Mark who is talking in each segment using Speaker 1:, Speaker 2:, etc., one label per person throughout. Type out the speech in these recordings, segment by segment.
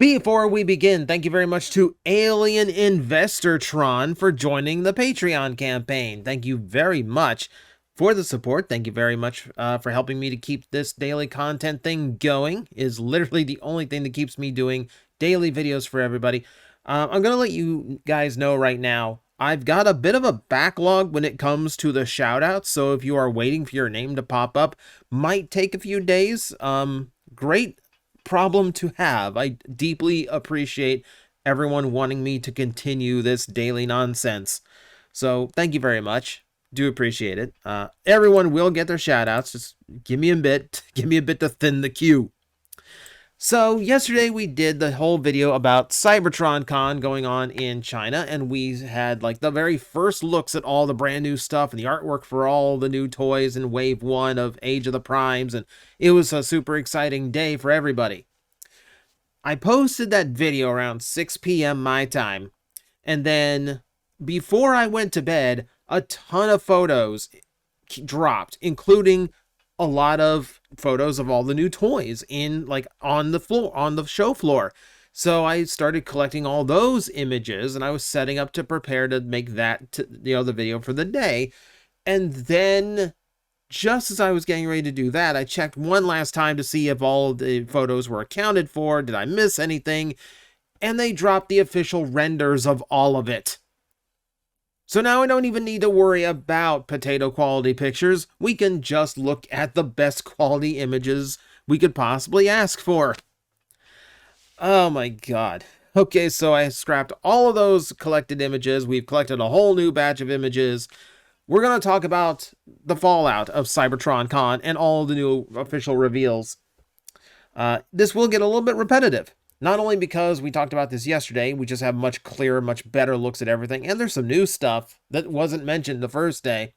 Speaker 1: Before we begin, thank you very much to Alien Investortron for joining the Patreon campaign. Thank you very much for the support. Thank you very much for helping me to keep this daily content thing going. It is literally the only thing that keeps me doing daily videos for everybody. I'm going to let you guys know right now, I've got a bit of a backlog when it comes to the shoutouts, so if you are waiting for your name to pop up, might take a few days. Great problem to have. I deeply appreciate everyone wanting me to continue this daily nonsense. So thank you very much. Do appreciate it. Everyone will get their shoutouts. Just give me a bit to thin the queue. So yesterday we did the whole video about CybertronCon going on in China, and we had like the very first looks at all the brand new stuff and the artwork for all the new toys in Wave 1 of Age of the Primes, and it was a super exciting day for everybody. I posted that video around 6 p.m. my time, and then before I went to bed, a ton of photos dropped, including a lot of photos of all the new toys in like on the show floor. So I started collecting all those images, and I was setting up to prepare to make that the video for the day. And then just as I was getting ready to do that, I checked one last time to see if all of the photos were accounted for. Did I miss anything? And they dropped the official renders of all of it. So now I don't even need to worry about potato quality pictures. We can just look at the best quality images we could possibly ask for. Oh my god. Okay, so I scrapped all of those collected images. We've collected a whole new batch of images. We're going to talk about the fallout of CybertronCon and all the new official reveals. This will get a little bit repetitive. Not only because we talked about this yesterday, we just have much clearer, much better looks at everything, and there's some new stuff that wasn't mentioned the first day,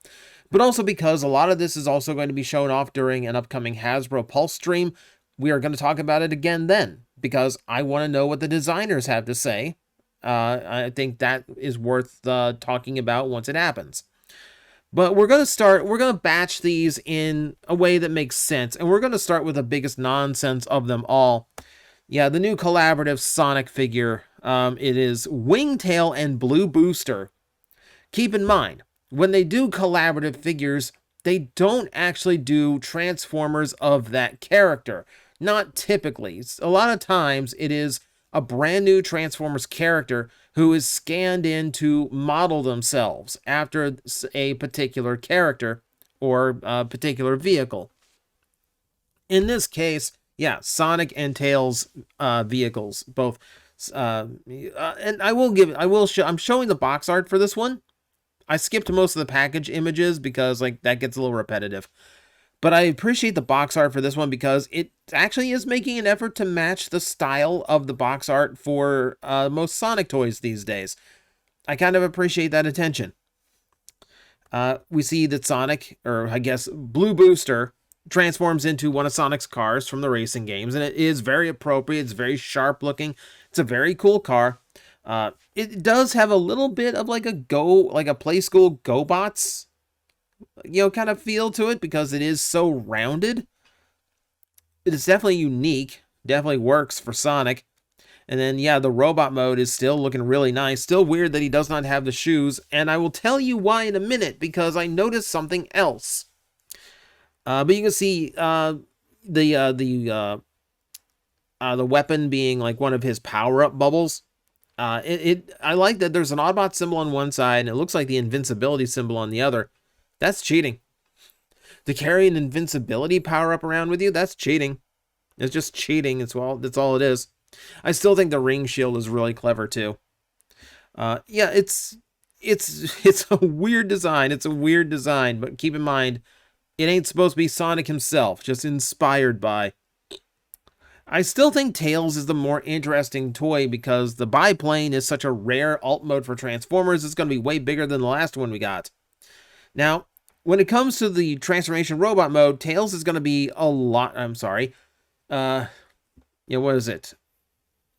Speaker 1: but also because a lot of this is also going to be shown off during an upcoming Hasbro Pulse stream. We are going to talk about it again then, because I want to know what the designers have to say. I think that is worth talking about once it happens. But we're going to batch these in a way that makes sense, and we're going to start with the biggest nonsense of them all. Yeah, the new collaborative Sonic figure. It is Wingtail and Blue Booster. Keep in mind, when they do collaborative figures, they don't actually do Transformers of that character. Not typically. A lot of times, it is a brand new Transformers character who is scanned in to model themselves after a particular character or a particular vehicle. In this case, yeah, Sonic and Tails vehicles, both. And I'm showing the box art for this one. I skipped most of the package images because like that gets a little repetitive. But I appreciate the box art for this one because it actually is making an effort to match the style of the box art for most Sonic toys these days. I kind of appreciate that attention. We see that Sonic, or I guess Blue Booster, transforms into one of Sonic's cars from the racing games, and it is very appropriate. It's very sharp looking. It's a very cool car. It does have a little bit of like a Play School GoBots, kind of feel to it because it is so rounded. It is definitely unique. Definitely works for Sonic. And then, yeah, the robot mode is still looking really nice. Still weird that he does not have the shoes, and I will tell you why in a minute because I noticed something else. But you can see the weapon being like one of his power-up bubbles. I like that there's an Autobot symbol on one side, and it looks like the invincibility symbol on the other. That's cheating. To carry an invincibility power-up around with you, that's cheating. It's just cheating. That's all it is. I still think the ring shield is really clever too. Yeah, it's a weird design. It's a weird design, but keep in mind, it ain't supposed to be Sonic himself, just inspired by. I still think Tails is the more interesting toy because the biplane is such a rare alt mode for Transformers. It's going to be way bigger than the last one we got. Now, when it comes to the transformation robot mode, Tails is going to be a lot. I'm sorry. What is it?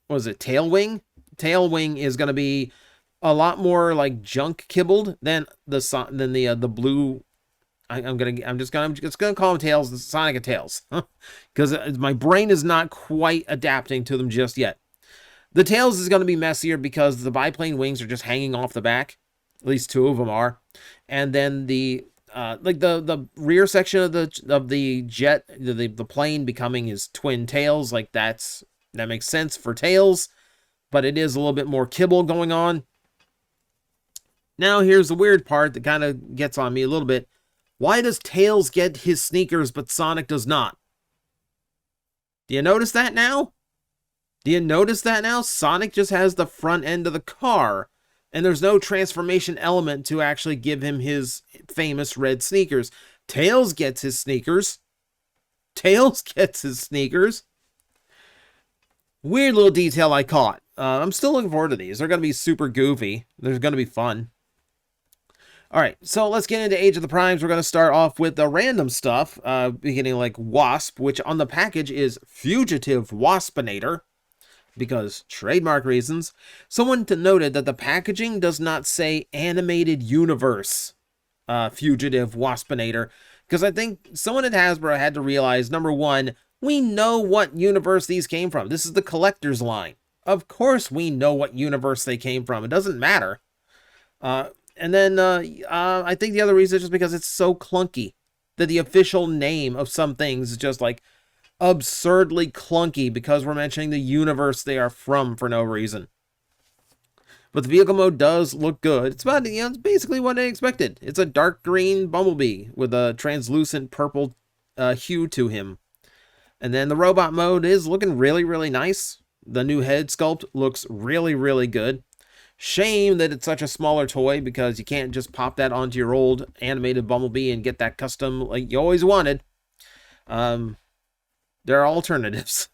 Speaker 1: What is it? Tailwing? Tailwing is going to be a lot more like junk kibbled than the blue. I'm just gonna call them Tails, Sonic and Tails, because my brain is not quite adapting to them just yet. The tails is going to be messier because the biplane wings are just hanging off the back. At least 2 of them are. And then the like the rear section of the jet, the plane becoming his twin tails, like that makes sense for tails, but it is a little bit more kibble going on. Now here's the weird part that kind of gets on me a little bit. Why does Tails get his sneakers but Sonic does not? Do you notice that now? Do you notice that now? Sonic just has the front end of the car, and there's no transformation element to actually give him his famous red sneakers. Tails gets his sneakers. Tails gets his sneakers. Weird little detail I caught. I'm still looking forward to these. They're going to be super goofy. They're going to be fun. All right, so let's get into Age of the Primes. We're going to start off with the random stuff, beginning like Wasp, which on the package is Fugitive Waspinator, because trademark reasons. Someone noted that the packaging does not say Animated Universe Fugitive Waspinator, because I think someone at Hasbro had to realize, number one, we know what universe these came from. This is the collector's line. Of course we know what universe they came from. It doesn't matter. And then I think the other reason is just because it's so clunky that the official name of some things is just like absurdly clunky because we're mentioning the universe they are from for no reason. But the vehicle mode does look good. It's about, it's basically what I expected. It's a dark green Bumblebee with a translucent purple hue to him. And then the robot mode is looking really, really nice. The new head sculpt looks really, really good. Shame that it's such a smaller toy because you can't just pop that onto your old animated Bumblebee and get that custom like you always wanted. There are alternatives.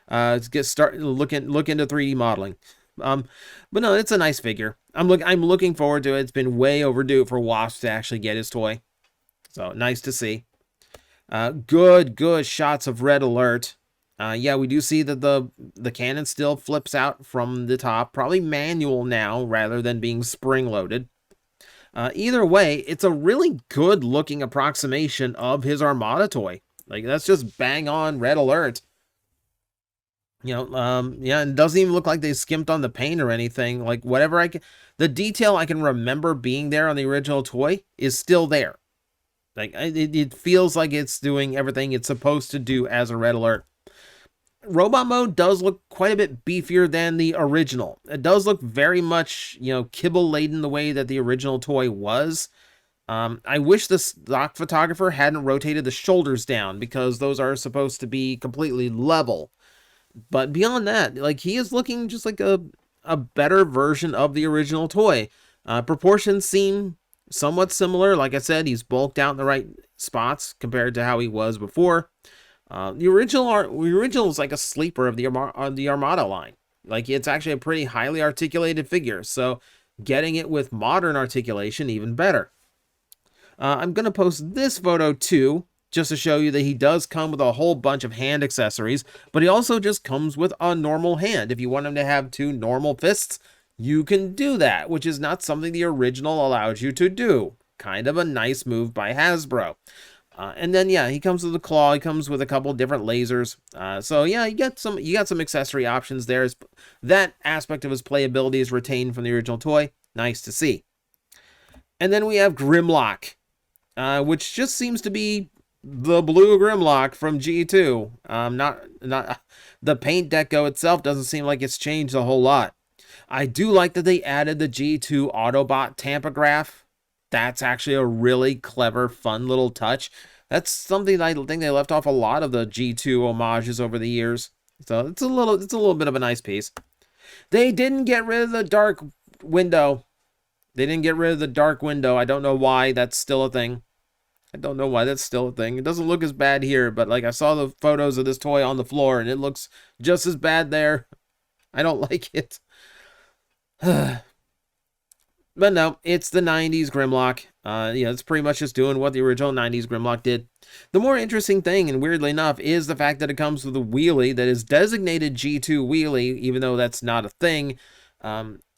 Speaker 1: Let's get started. Look into 3D modeling. But no, it's a nice figure. I'm looking forward to it. It's been way overdue for Wasp to actually get his toy, so nice to see. Good shots of Red Alert. Yeah, we do see that the cannon still flips out from the top, probably manual now rather than being spring-loaded. Either way, it's a really good-looking approximation of his Armada toy. Like, that's just bang-on Red Alert. Yeah, it doesn't even look like they skimped on the paint or anything. Like, whatever the detail I can remember being there on the original toy is still there. Like, it feels like it's doing everything it's supposed to do as a Red Alert. Robot mode does look quite a bit beefier than the original. It does look very much, kibble-laden the way that the original toy was. I wish the stock photographer hadn't rotated the shoulders down because those are supposed to be completely level. But beyond that, like, he is looking just like a better version of the original toy. Proportions seem somewhat similar. Like I said, he's bulked out in the right spots compared to how he was before. The original is like a sleeper of the Armada line. Like, it's actually a pretty highly articulated figure, so getting it with modern articulation, even better. I'm going to post this photo too, just to show you that he does come with a whole bunch of hand accessories, but he also just comes with a normal hand. If you want him to have 2 normal fists, you can do that, which is not something the original allows you to do. Kind of a nice move by Hasbro. And then, yeah, he comes with a claw. He comes with a couple different lasers. So yeah, you got some accessory options there. That aspect of his playability is retained from the original toy. Nice to see. And then we have Grimlock, which just seems to be the blue Grimlock from G2. Not the paint deco itself doesn't seem like it's changed a whole lot. I do like that they added the G2 Autobot tampograph. That's actually a really clever, fun little touch. That's something I think they left off a lot of the G2 homages over the years. So it's a little bit of a nice piece. They didn't get rid of the dark window. I don't know why that's still a thing. It doesn't look as bad here, but like I saw the photos of this toy on the floor and it looks just as bad there. I don't like it. But no, it's the 90s Grimlock. It's pretty much just doing what the original 90s Grimlock did. The more interesting thing, and weirdly enough, is the fact that it comes with a wheelie that is designated G2 wheelie, even though that's not a thing.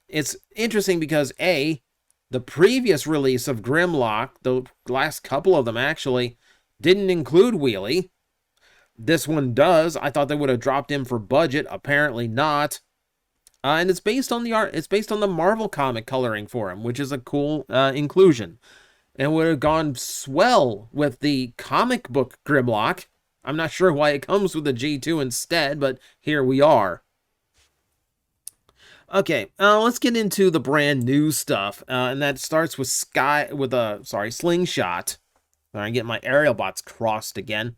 Speaker 1: It's interesting because, A, the previous release of Grimlock, the last couple of them actually, didn't include wheelie. This one does. I thought they would have dropped him for budget. Apparently not. And it's based on the art. It's based on the Marvel comic coloring for him, which is a cool inclusion. And would have gone swell with the comic book Grimlock. I'm not sure why it comes with a G2 instead, but here we are. Okay, let's get into the brand new stuff, and that starts with Slingshot. I get my Aerialbots crossed again.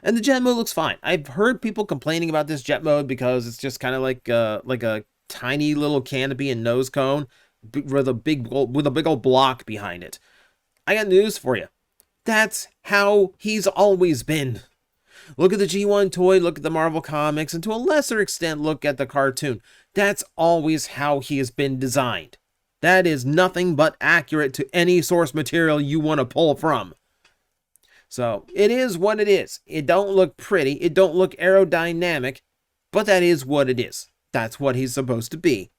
Speaker 1: And the jet mode looks fine. I've heard people complaining about this jet mode because it's just kind of like a tiny little canopy and nose cone with a big old block behind it. I got news for you. That's how he's always been. Look at the G1 toy, look at the Marvel comics, and to a lesser extent, look at the cartoon. That's always how he has been designed. That is nothing but accurate to any source material you want to pull from. So, it is what it is. It don't look pretty, it don't look aerodynamic, but that is what it is. That's what he's supposed to be.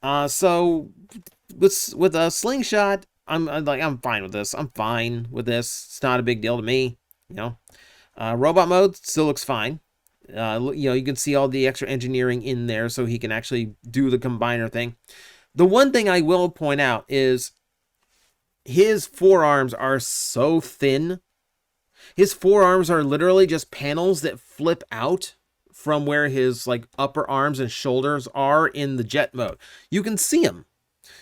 Speaker 1: So, with a Slingshot, I'm fine with this. I'm fine with this. It's not a big deal to me, you know. Robot mode still looks fine. You can see all the extra engineering in there so he can actually do the combiner thing. The one thing I will point out is his forearms are so thin. His forearms are literally just panels that flip out from where his upper arms and shoulders are in the jet mode. You can see him.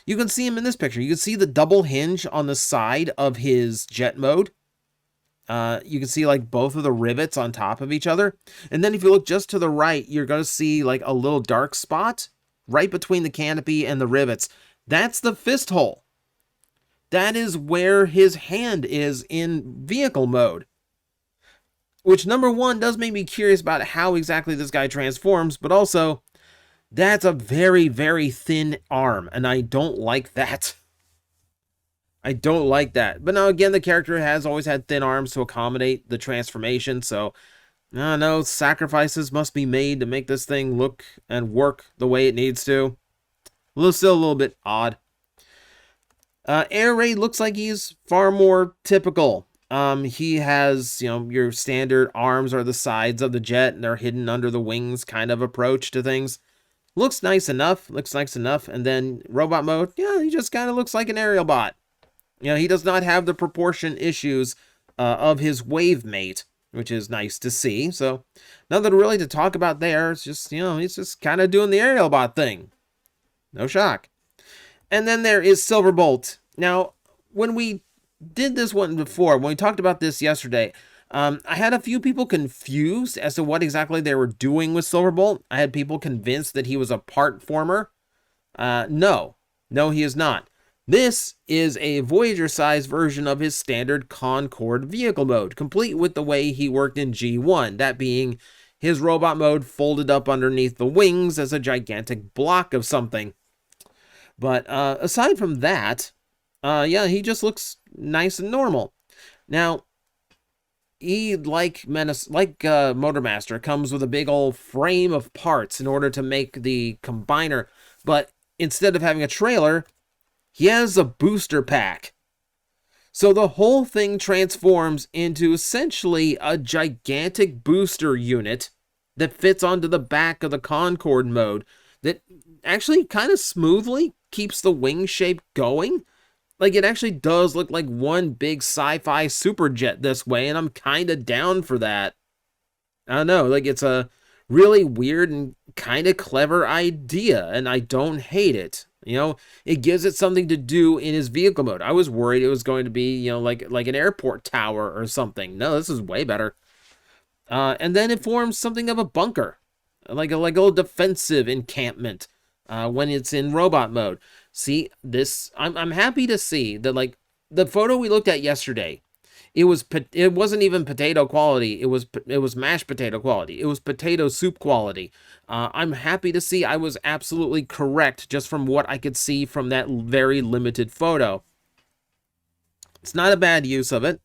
Speaker 1: You can see him in this picture. You can see the double hinge on the side of his jet mode. You can see both of the rivets on top of each other. And then if you look just to the right, you're going to see a little dark spot right between the canopy and the rivets. That's the fist hole. That is where his hand is in vehicle mode. Which, number one, does make me curious about how exactly this guy transforms, but also, that's a very, very thin arm, and I don't like that. I don't like that. But now, again, the character has always had thin arms to accommodate the transformation, so, I don't know, sacrifices must be made to make this thing look and work the way it needs to. Still a little bit odd. Air Raid looks like he's far more typical. He has, your standard arms are the sides of the jet and they're hidden under the wings kind of approach to things. Looks nice enough. And then robot mode, yeah, he just kind of looks like an aerial bot. He does not have the proportion issues of his wave mate, which is nice to see. So nothing really to talk about there. It's just, he's just kind of doing the aerial bot thing. No shock. And then there is Silverbolt. Now, when we did this one before, when we talked about this yesterday, I had a few people confused as to what exactly they were doing with Silverbolt. I had people convinced that he was a part former. No, he is not. This is a Voyager-sized version of his standard Concorde vehicle mode, complete with the way he worked in G1, that being his robot mode folded up underneath the wings as a gigantic block of something. But aside from that, yeah, he just looks nice and normal. Now, he, like Motormaster, comes with a big old frame of parts in order to make the combiner, but instead of having a trailer, he has a booster pack. So the whole thing transforms into essentially a gigantic booster unit that fits onto the back of the Concorde mode that actually kind of smoothly keeps the wing shape going. It actually does look like one big sci-fi superjet this way, and I'm kind of down for that. I don't know, it's a really weird and kind of clever idea, and I don't hate it. It gives it something to do in his vehicle mode. I was worried it was going to be, like an airport tower or something. No, this is way better. And then it forms something of a bunker, like a little defensive encampment when it's in robot mode. See, this, I'm happy to see that, the photo we looked at yesterday, it wasn't even potato quality. It was mashed potato quality. It was potato soup quality. I'm happy to see I was absolutely correct just from what I could see from that very limited photo. It's not a bad use of it.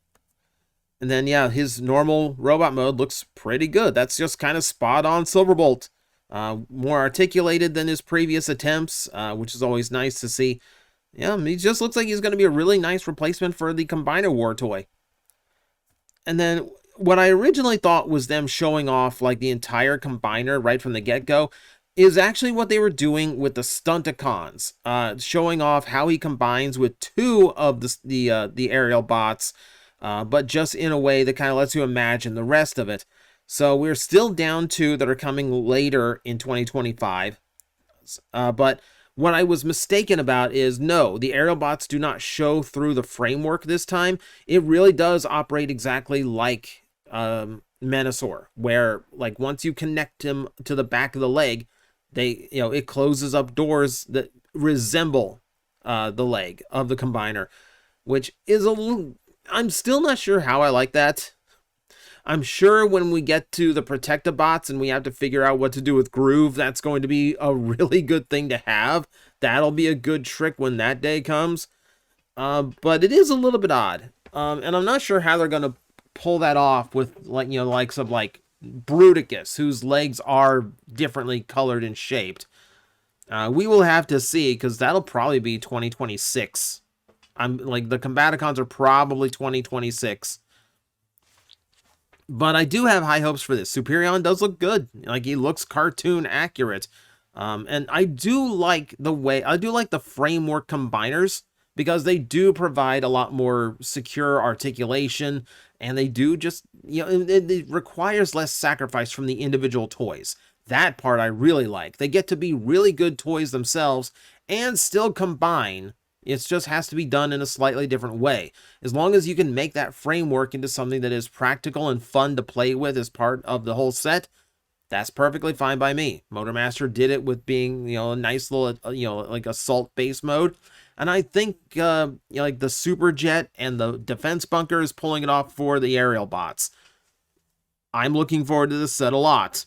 Speaker 1: And then, yeah, his normal robot mode looks pretty good. That's just kind of spot on Silverbolt. More articulated than his previous attempts, which is always nice to see. Yeah, he just looks like he's going to be a really nice replacement for the Combiner War toy. And then what I originally thought was them showing off the entire Combiner right from the get-go, is actually what they were doing with the Stunticons, showing off how he combines with two of the aerial bots, but just in a way that kind of lets you imagine the rest of it. So we're still down two that are coming later in 2025. But what I was mistaken about is no, the aerial bots do not show through the framework this time. It really does operate exactly like Menasor, where like once you connect him to the back of the leg, it closes up doors that resemble the leg of the combiner, which is a little. I'm still not sure how I like that. I'm sure when we get to the Protectobots and we have to figure out what to do with Groove, that's going to be a really good thing to have. That'll be a good trick when that day comes. But it is a little bit odd. And I'm not sure how they're going to pull that off with, like, likes of, like, Bruticus, whose legs are differently colored and shaped. We will have to see, because that'll probably be 2026. The Combaticons are probably 2026. But I do have high hopes for this. Superion does look good. Like, he looks cartoon accurate. And I do like the framework combiners, because they do provide a lot more secure articulation, and they do just, it requires less sacrifice from the individual toys. That part I really like. They get to be really good toys themselves and still combine. It just has to be done in a slightly different way. As long as you can make that framework into something that is practical and fun to play with as part of the whole set, that's perfectly fine by me. Motormaster did it with being, a nice little, like assault base mode. And I think, like the Superjet and the defense bunker is pulling it off for the aerial bots. I'm looking forward to this set a lot.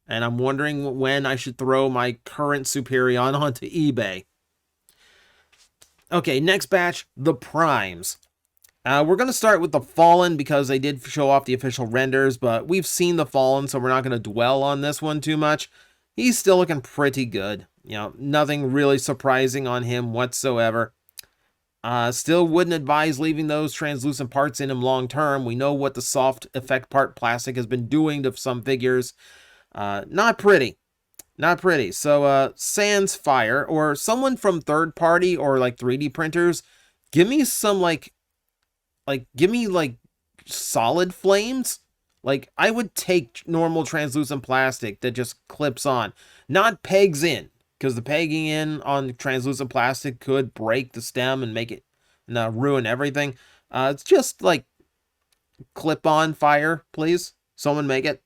Speaker 1: And I'm wondering when I should throw my current Superion onto eBay. Okay, next batch, the Primes. We're going to start with the Fallen because they did show off the official renders, but we've seen the Fallen, so we're not going to dwell on this one too much. He's still looking pretty good. Nothing really surprising on him whatsoever. Still wouldn't advise leaving those translucent parts in him long term. We know what the soft effect part plastic has been doing to some figures. Not pretty. Not pretty. So, Sans Fire, or someone from third party or like 3D printers, give me some give me solid flames. Like, I would take normal translucent plastic that just clips on, not pegs in, because the pegging in on translucent plastic could break the stem and make it ruin everything. It's just like clip-on fire, please. Someone make it.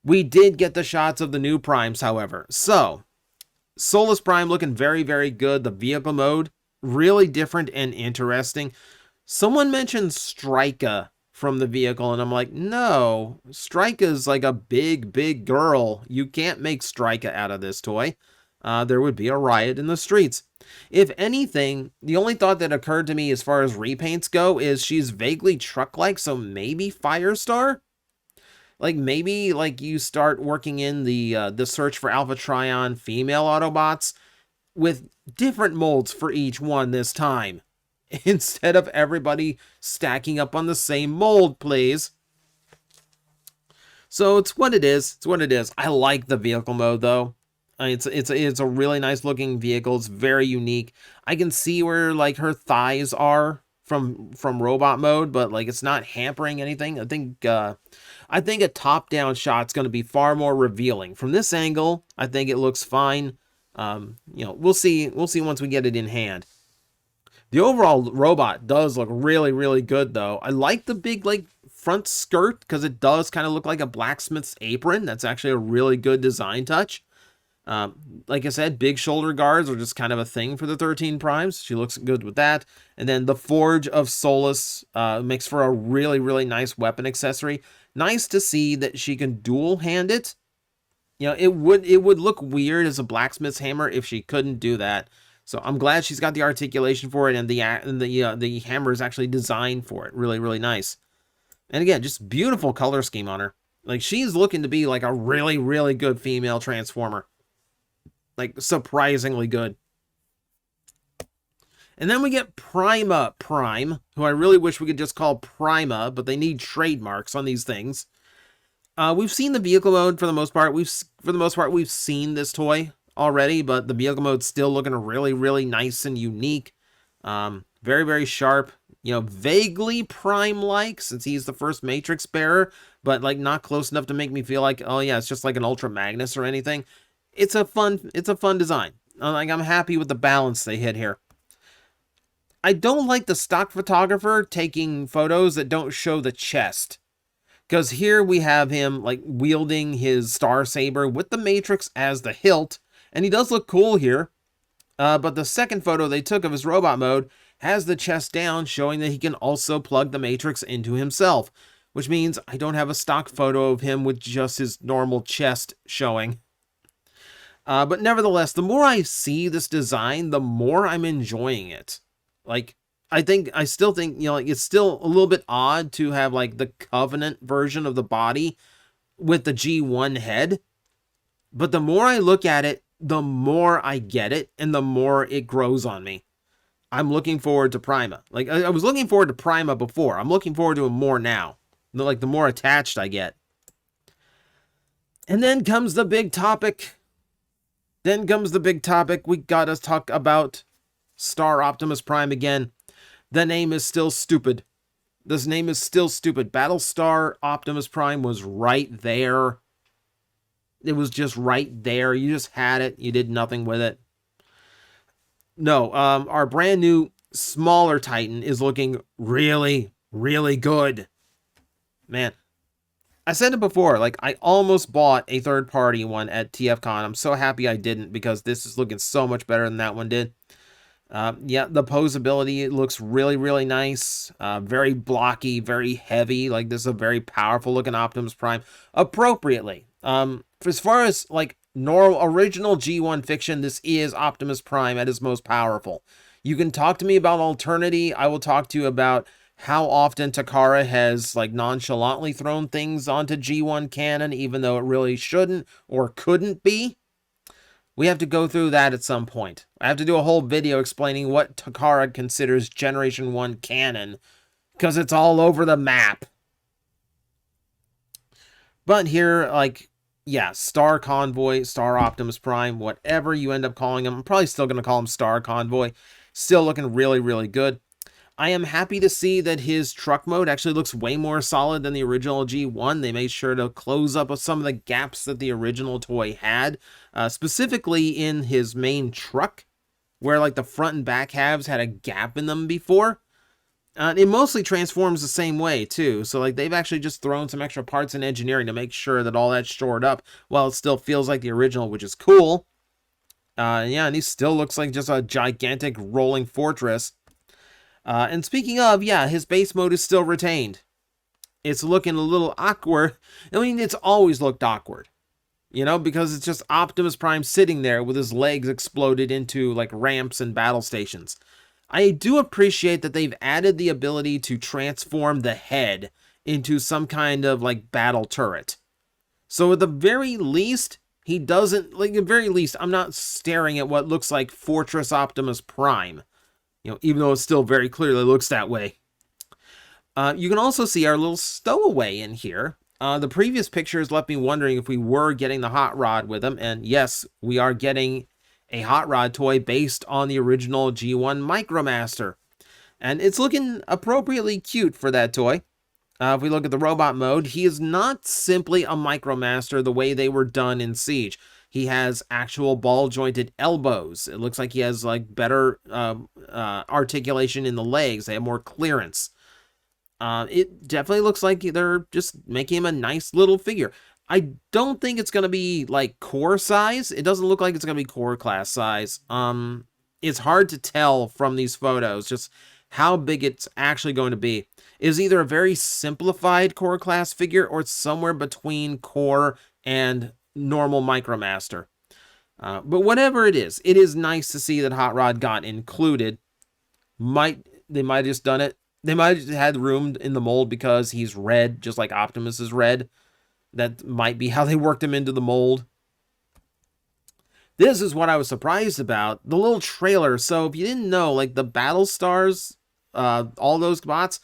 Speaker 1: We did get the shots of the new Primes, however. So, Solus Prime looking very, very good. The vehicle mode, really different and interesting. Someone mentioned Strika from the vehicle, and I'm like, no, Strika's like a big, big girl. You can't make Strika out of this toy. There would be a riot in the streets. If anything, the only thought that occurred to me as far as repaints go is she's vaguely truck-like, so maybe Firestar? Like, maybe, like, you start working in the search for Alpha Trion female Autobots with different molds for each one this time, instead of everybody stacking up on the same mold, please. So it's what it is. It's what it is. I like the vehicle mode, though. It's a really nice looking vehicle. It's very unique. I can see where, like, her thighs are from robot mode, but, like, it's not hampering anything. I think a top-down shot's going to be far more revealing. From this angle, I think it looks fine. We'll see once we get it in hand. The overall robot does look really, really good, though. I like the big, like, front skirt, because it does kind of look like a blacksmith's apron. That's actually a really good design touch. Like I said, big shoulder guards are just kind of a thing for the 13 Primes. She looks good with that. And then the Forge of Solus makes for a really, really nice weapon accessory. Nice to see that she can dual hand it. It would look weird as a blacksmith's hammer if she couldn't do that. So I'm glad she's got the articulation for it, and the hammer is actually designed for it. Really, really nice. And again, just beautiful color scheme on her. Like, she's looking to be like a really, really good female Transformer. Like, surprisingly good. And then we get Prima Prime, who I really wish we could just call Prima, but they need trademarks on these things. We've seen the vehicle mode for the most part. We've seen this toy already, but the vehicle mode's still looking really, really nice and unique. Very, very sharp. You know, vaguely Prime-like since he's the first Matrix bearer, but like not close enough to make me feel like, oh yeah, it's just like an Ultra Magnus or anything. It's a fun design. Like, I'm happy with the balance they hit here. I don't like the stock photographer taking photos that don't show the chest. Because here we have him like wielding his Star Saber with the Matrix as the hilt. And he does look cool here. But the second photo they took of his robot mode has the chest down, showing that he can also plug the Matrix into himself. Which means I don't have a stock photo of him with just his normal chest showing. But nevertheless, the more I see this design, the more I'm enjoying it. Like, I still think, you know, like, it's still a little bit odd to have, like, the Covenant version of the body with the G1 head. But the more I look at it, the more I get it, and the more it grows on me. I'm looking forward to Prima. Like, I was looking forward to Prima before. I'm looking forward to him more now. Like, the more attached I get. And then comes the big topic. We gotta talk about Star Optimus Prime again. The name is still stupid. This name is still stupid. Battlestar Optimus Prime was right there. It was just right there. You just had it. You did nothing with it. No, our brand new smaller Titan is looking really, really good. Man, I said it before, like, I almost bought a third-party one at TFCon. I'm so happy I didn't, because this is looking so much better than that one did. Yeah, the posability, it looks really, really nice. Very blocky, very heavy. Like, this is a very powerful-looking Optimus Prime. Appropriately. As far as, like, normal, original G1 fiction, this is Optimus Prime at his most powerful. You can talk to me about Alternity. I will talk to you about how often Takara has, like, nonchalantly thrown things onto G1 canon, even though it really shouldn't or couldn't be. We have to go through that at some point. I have to do a whole video explaining what Takara considers Generation 1 canon, because it's all over the map. But here, like, yeah, Star Convoy, Star Optimus Prime, whatever you end up calling him, I'm probably still going to call him Star Convoy. Still looking really, really good. I am happy to see that his truck mode actually looks way more solid than the original G1. They made sure to close up some of the gaps that the original toy had, specifically in his main truck, where like the front and back halves had a gap in them before. It mostly transforms the same way too, so like they've actually just thrown some extra parts in engineering to make sure that all that's shored up while it still feels like the original, which is cool. Yeah, and he still looks like just a gigantic rolling fortress. And speaking of, yeah, his base mode is still retained. It's looking a little awkward. I mean, it's always looked awkward, you know, because it's just Optimus Prime sitting there with his legs exploded into, like, ramps and battle stations. I do appreciate that they've added the ability to transform the head into some kind of, like, battle turret. So at the very least, he doesn't, like, at the very least, I'm not staring at what looks like Fortress Optimus Prime. You know, even though it still very clearly looks that way. You can also see our little stowaway in here. The previous pictures left me wondering if we were getting the Hot Rod with him. And yes, we are getting a Hot Rod toy based on the original G1 Micromaster. And it's looking appropriately cute for that toy. If we look at the robot mode, he is not simply a Micromaster the way they were done in Siege. He has actual ball-jointed elbows. It looks like he has, like, better articulation in the legs. They have more clearance. It definitely looks like they're just making him a nice little figure. I don't think it's going to be, like, core size. It doesn't look like it's going to be core class size. It's hard to tell from these photos just how big it's actually going to be. It's either a very simplified core class figure or it's somewhere between core and normal Micromaster. But whatever it is nice to see that Hot Rod got included. They might have just done it. They might have had room in the mold because he's red, just like Optimus is red. That might be how they worked him into the mold. This is what I was surprised about. The little trailer. So if you didn't know, like the Battle Stars, all those bots,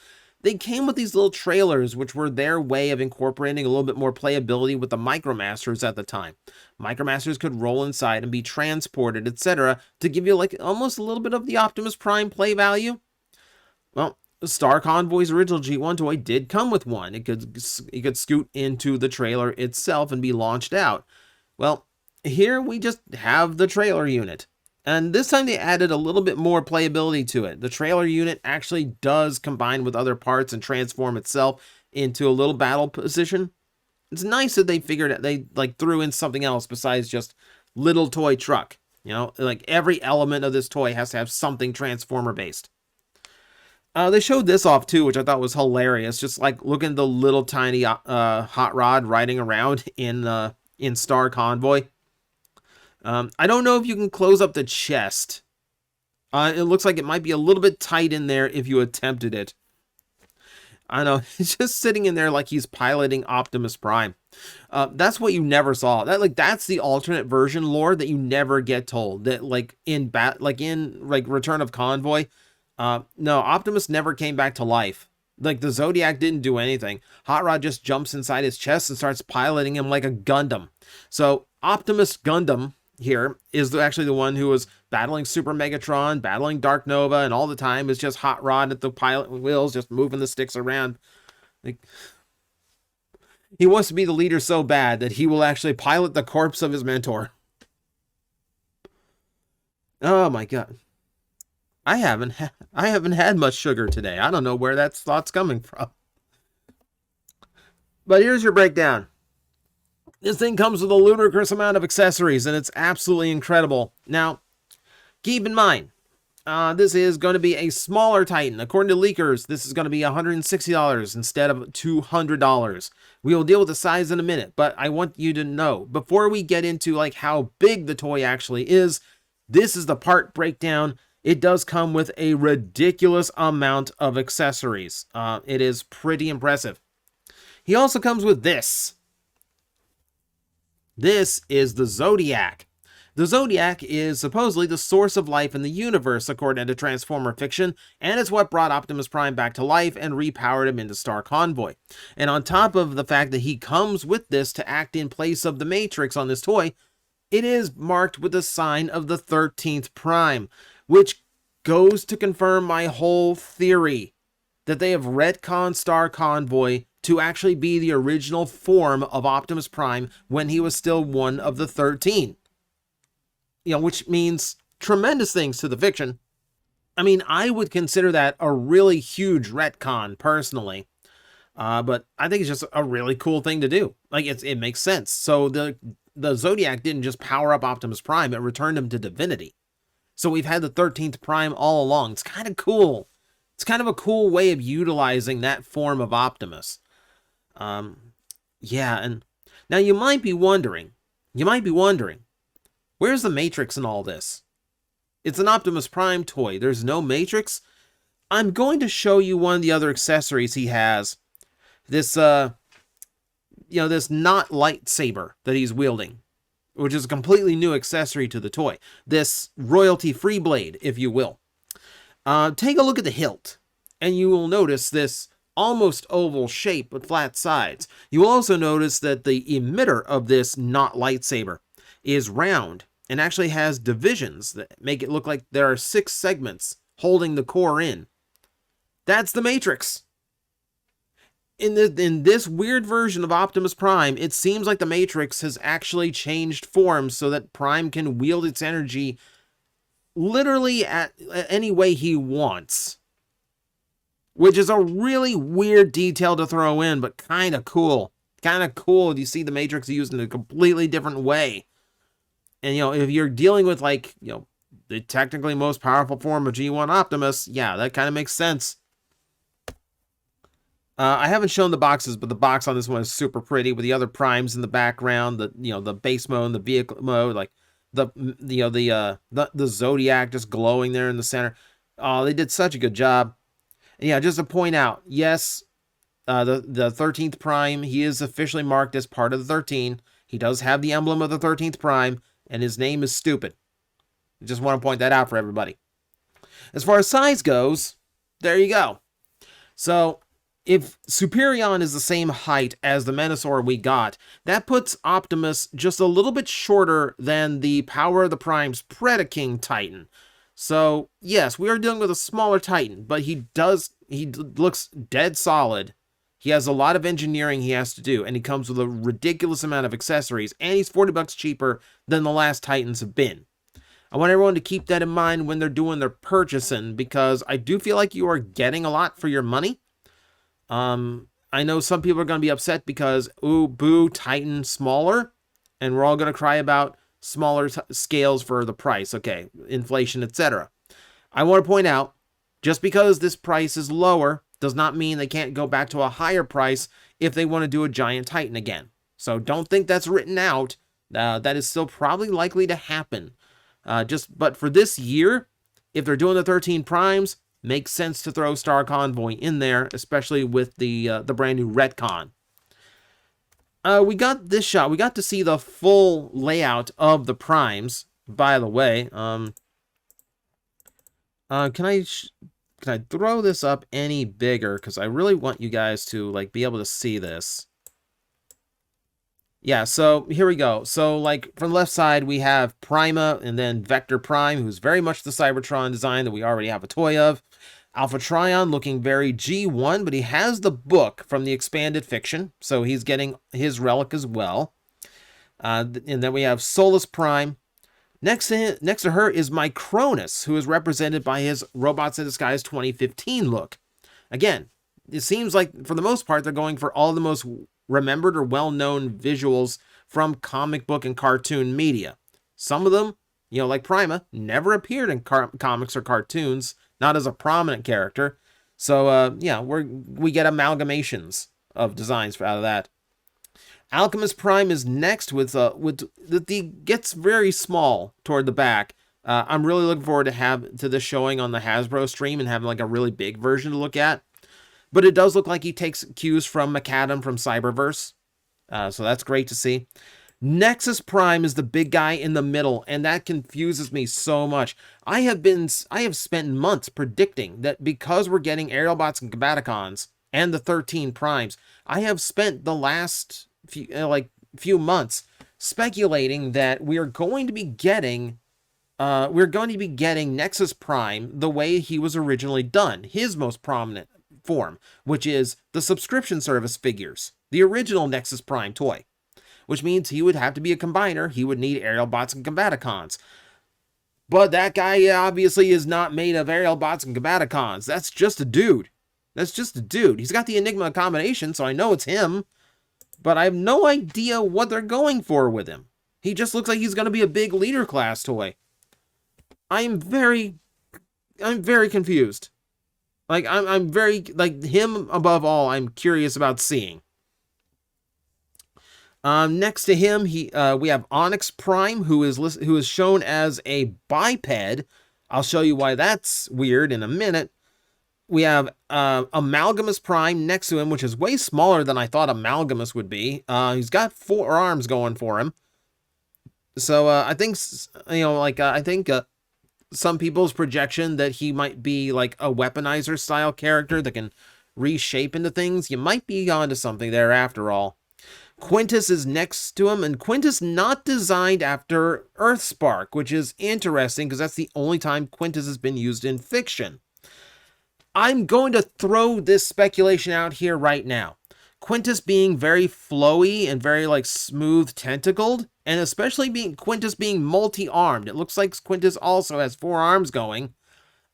Speaker 1: they came with these little trailers, which were their way of incorporating a little bit more playability with the Micromasters at the time. Micromasters could roll inside and be transported, etc., to give you like almost a little bit of the Optimus Prime play value. Well, Star Convoy's original G1 toy did come with one. It could scoot into the trailer itself and be launched out. Well, here we just have the trailer unit. And this time they added a little bit more playability to it. The trailer unit actually does combine with other parts and transform itself into a little battle position. It's nice that they figured out, they like threw in something else besides just little toy truck. You know, like every element of this toy has to have something transformer based. They showed this off too, which I thought was hilarious. Just like looking at the little tiny hot rod riding around in Star Convoy. I don't know if you can close up the chest. It looks like it might be a little bit tight in there if you attempted it. I don't know, it's just sitting in there like he's piloting Optimus Prime. That's what you never saw. That's the alternate version lore that you never get told. That in Return of Convoy, no, Optimus never came back to life. Like the Zodiac didn't do anything. Hot Rod just jumps inside his chest and starts piloting him like a Gundam. So Optimus Gundam here is actually the one who was battling Super Megatron, battling Dark Nova, and all the time is just Hot Rod at the pilot wheels, just moving the sticks around. Like, he wants to be the leader so bad that he will actually pilot the corpse of his mentor. Oh my god. I haven't had much sugar today. I don't know where that thought's coming from. But here's your breakdown. This thing comes with a ludicrous amount of accessories, and it's absolutely incredible. Now, keep in mind, this is going to be a smaller Titan. According to leakers, this is going to be $160 instead of $200. We will deal with the size in a minute, but I want you to know, before we get into like how big the toy actually is, this is the part breakdown. It does come with a ridiculous amount of accessories. It is pretty impressive. He also comes with this. This is the Zodiac. The Zodiac is supposedly the source of life in the universe, according to Transformer fiction, and it's what brought Optimus Prime back to life and repowered him into Star Convoy. And on top of the fact that he comes with this to act in place of the Matrix on this toy, it is marked with the sign of the 13th Prime, which goes to confirm my whole theory that they have retconned Star Convoy to actually be the original form of Optimus Prime when he was still one of the 13. You know, which means tremendous things to the fiction. I mean, I would consider that a really huge retcon, personally. But I think it's just a really cool thing to do. Like, it makes sense. So the Zodiac didn't just power up Optimus Prime, it returned him to divinity. So we've had the 13th Prime all along. It's kind of cool. It's kind of a cool way of utilizing that form of Optimus. Yeah, and now you might be wondering, where's the Matrix in all this? It's an Optimus Prime toy. There's no Matrix. I'm going to show you one of the other accessories he has. This, this not lightsaber that he's wielding, which is a completely new accessory to the toy. This royalty-free blade, if you will. Take a look at the hilt, and you will notice this almost oval shape with flat sides. You will also notice that the emitter of this not lightsaber is round and actually has divisions that make it look like there are 6 segments holding the core in. That's the Matrix. In this weird version of Optimus Prime, it seems like the Matrix has actually changed forms so that Prime can wield its energy literally at any way he wants. Which is a really weird detail to throw in, but kind of cool. Kind of cool if you see the Matrix used in a completely different way. And, if you're dealing with, the technically most powerful form of G1 Optimus, yeah, that kind of makes sense. I haven't shown the boxes, but the box on this one is super pretty with the other primes in the background, the base mode, the vehicle mode, like the Zodiac just glowing there in the center. Oh, they did such a good job. And yeah, just to point out, yes, the 13th Prime, he is officially marked as part of the 13. He does have the emblem of the 13th Prime, and his name is stupid. I just want to point that out for everybody. As far as size goes, there you go. So, if Superion is the same height as the Menasor we got, that puts Optimus just a little bit shorter than the Power of the Prime's Predaking Titan. So, yes, we are dealing with a smaller Titan, but he looks dead solid. He has a lot of engineering he has to do, and he comes with a ridiculous amount of accessories, and he's $40 cheaper than the last Titans have been. I want everyone to keep that in mind when they're doing their purchasing, because I do feel like you are getting a lot for your money. I know some people are going to be upset because, ooh, boo, Titan smaller, and we're all going to cry about smaller scales for the price. Okay, inflation, etc. I want to point out, just because this price is lower does not mean they can't go back to a higher price if they want to do a giant Titan again. So don't think that's written out. That is still probably likely to happen. But for this year, if they're doing the 13 primes, makes sense to throw Star Convoy in there, especially with the brand new retcon. We got this shot. We got to see the full layout of the primes. By the way, can I throw this up any bigger? Because I really want you guys to like be able to see this. Yeah, so here we go. So, like, from the left side, we have Prima, and then Vector Prime, who's very much the Cybertron design that we already have a toy of. Alpha Trion looking very G1, but he has the book from the expanded fiction, so he's getting his relic as well. And then we have Solus Prime. Next to her is Micronus, who is represented by his Robots in Disguise 2015 look. Again, it seems like, for the most part, they're going for all the most remembered or well-known visuals from comic book and cartoon media. Some of them, you know, like Prima, never appeared in comics or cartoons, not as a prominent character. So, yeah, we get amalgamations of designs out of that. Alchemist Prime is next with the gets very small toward the back. I'm really looking forward to this showing on the Hasbro stream and having like a really big version to look at. But it does look like he takes cues from McAdam from Cyberverse. So that's great to see. Nexus Prime is the big guy in the middle, and that confuses me so much. I have spent months predicting that because we're getting Aerialbots and Combaticons and the 13 Primes, I have spent the last few months speculating that we are going to be getting Nexus Prime the way he was originally done, his most prominent form, which is the subscription service figures, the original Nexus Prime toy, which means he would have to be a combiner. He would need Aerialbots and Combaticons. But that guy obviously is not made of Aerialbots and Combaticons. That's just a dude. He's got the Enigma combination, so I know it's him, but I have no idea what they're going for with him. He just looks like he's going to be a big leader class toy. I'm very confused. I'm very, him above all, I'm curious about seeing. Next to him, we have Onyx Prime, who is shown as a biped. I'll show you why that's weird in a minute. We have Amalgamus Prime next to him, which is way smaller than I thought Amalgamus would be. He's got 4 arms going for him. So I think, some people's projection that he might be like a weaponizer style character that can reshape into things, you might be onto something there after all. Quintus is next to him, and Quintus not designed after Earthspark, which is interesting because that's the only time Quintus has been used in fiction. I'm going to throw this speculation out here right now. Quintus being very flowy and very smooth tentacled, and especially Quintus being multi-armed. It looks like Quintus also has 4 arms going.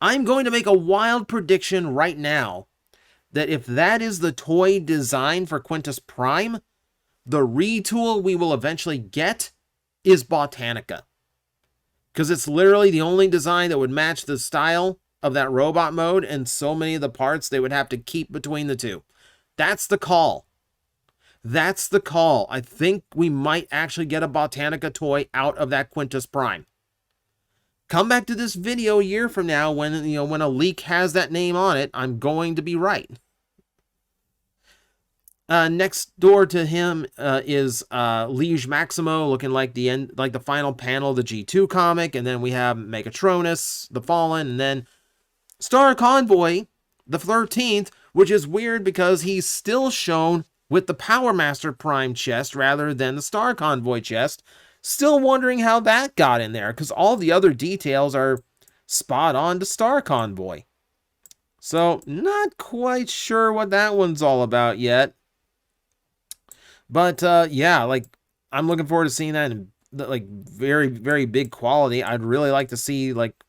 Speaker 1: I'm going to make a wild prediction right now that if that is the toy design for Quintus Prime, the retool we will eventually get is Botanica. Because it's literally the only design that would match the style of that robot mode, and so many of the parts they would have to keep between the two. That's the call. That's the call. I think we might actually get a Botanica toy out of that Quintus Prime. Come back to this video a year from now when a leak has that name on it. I'm going to be right. Next door to him is Liege Maximo, looking like the final panel of the G2 comic, and then we have Megatronus, the Fallen, and then Star Convoy, the 13th, which is weird because he's still shown with the Power Master Prime chest rather than the Star Convoy chest. Still wondering how that got in there, because all the other details are spot on to Star Convoy. So, not quite sure what that one's all about yet. But, yeah, like, I'm looking forward to seeing that in, like, very, very big quality. I'd really like to see, like,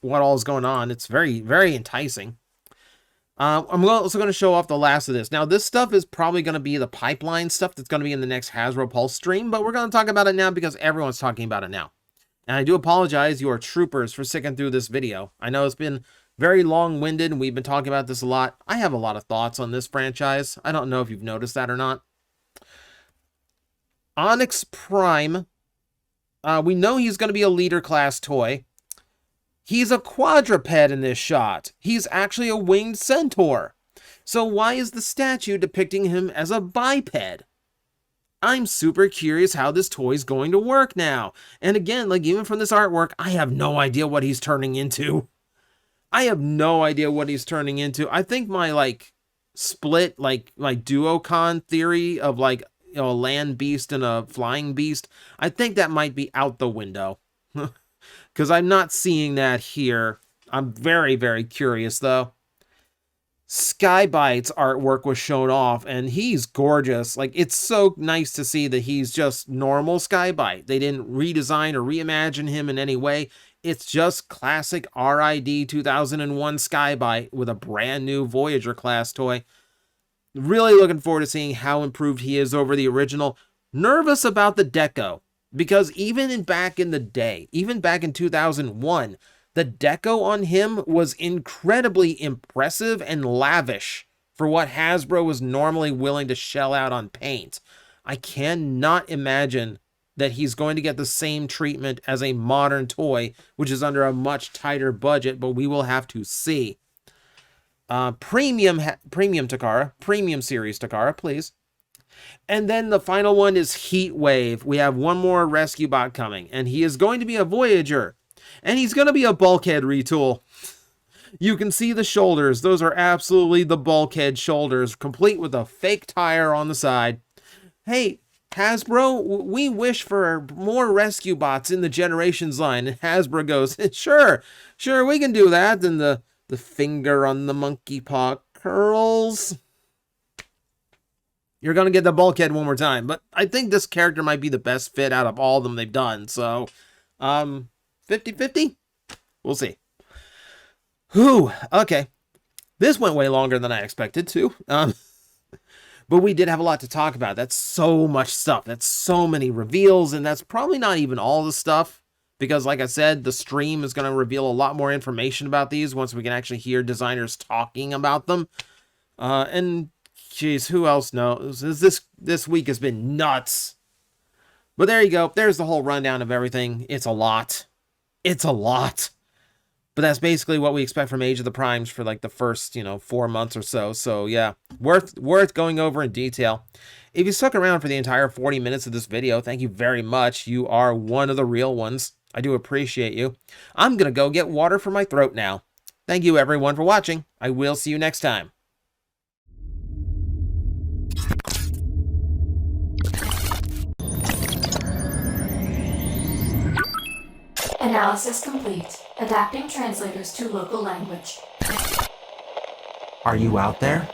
Speaker 1: what all is going on. It's very, very enticing. I'm also going to show off the last of this. Now, this stuff is probably going to be the pipeline stuff that's going to be in the next Hasbro Pulse stream, but we're going to talk about it now because everyone's talking about it now. And I do apologize, you are troopers, for sticking through this video. I know it's been very long-winded, and we've been talking about this a lot. I have a lot of thoughts on this franchise. I don't know if you've noticed that or not. Onyx Prime, we know he's going to be a leader class toy. He's a quadruped in this shot. He's actually a winged centaur. So why is the statue depicting him as a biped? I'm super curious how this toy's going to work now. And again, like even from this artwork, I have no idea what he's turning into. I have no idea what he's turning into. I think my like split, like my duocon theory of like, you know, a land beast and a flying beast, I think that might be out the window. Because I'm not seeing that here. I'm very, very curious, though. Skybite's artwork was shown off, and he's gorgeous. Like, it's so nice to see that he's just normal Skybite. They didn't redesign or reimagine him in any way. It's just classic RID 2001 Skybite with a brand new Voyager class toy. Really looking forward to seeing how improved he is over the original. Nervous about the deco. Because even back in the day, even back in 2001, the deco on him was incredibly impressive and lavish for what Hasbro was normally willing to shell out on paint. I cannot imagine that he's going to get the same treatment as a modern toy, which is under a much tighter budget, but we will have to see. Premium Takara, premium series Takara, please. And then the final one is Heat Wave. We have one more rescue bot coming, and he is going to be a Voyager, and he's going to be a bulkhead retool. You can see the shoulders. Those are absolutely the bulkhead shoulders, complete with a fake tire on the side. Hey, Hasbro, we wish for more rescue bots in the Generations line. And Hasbro goes, sure, we can do that. And the finger on the monkey paw curls. You're going to get the bulkhead one more time. But I think this character might be the best fit out of all of them they've done. So, 50-50? We'll see. Whew. Okay. This went way longer than I expected to. But we did have a lot to talk about. That's so much stuff. That's so many reveals. And that's probably not even all the stuff. Because like I said, the stream is going to reveal a lot more information about these once we can actually hear designers talking about them. And... Jeez, who else knows? This week has been nuts. But there you go. There's the whole rundown of everything. It's a lot. It's a lot. But that's basically what we expect from Age of the Primes for like the first, 4 months or so. So yeah, worth going over in detail. If you stuck around for the entire 40 minutes of this video, thank you very much. You are one of the real ones. I do appreciate you. I'm going to go get water for my throat now. Thank you everyone for watching. I will see you next time.
Speaker 2: Analysis complete. Adapting translators to local language.
Speaker 3: Are you out there?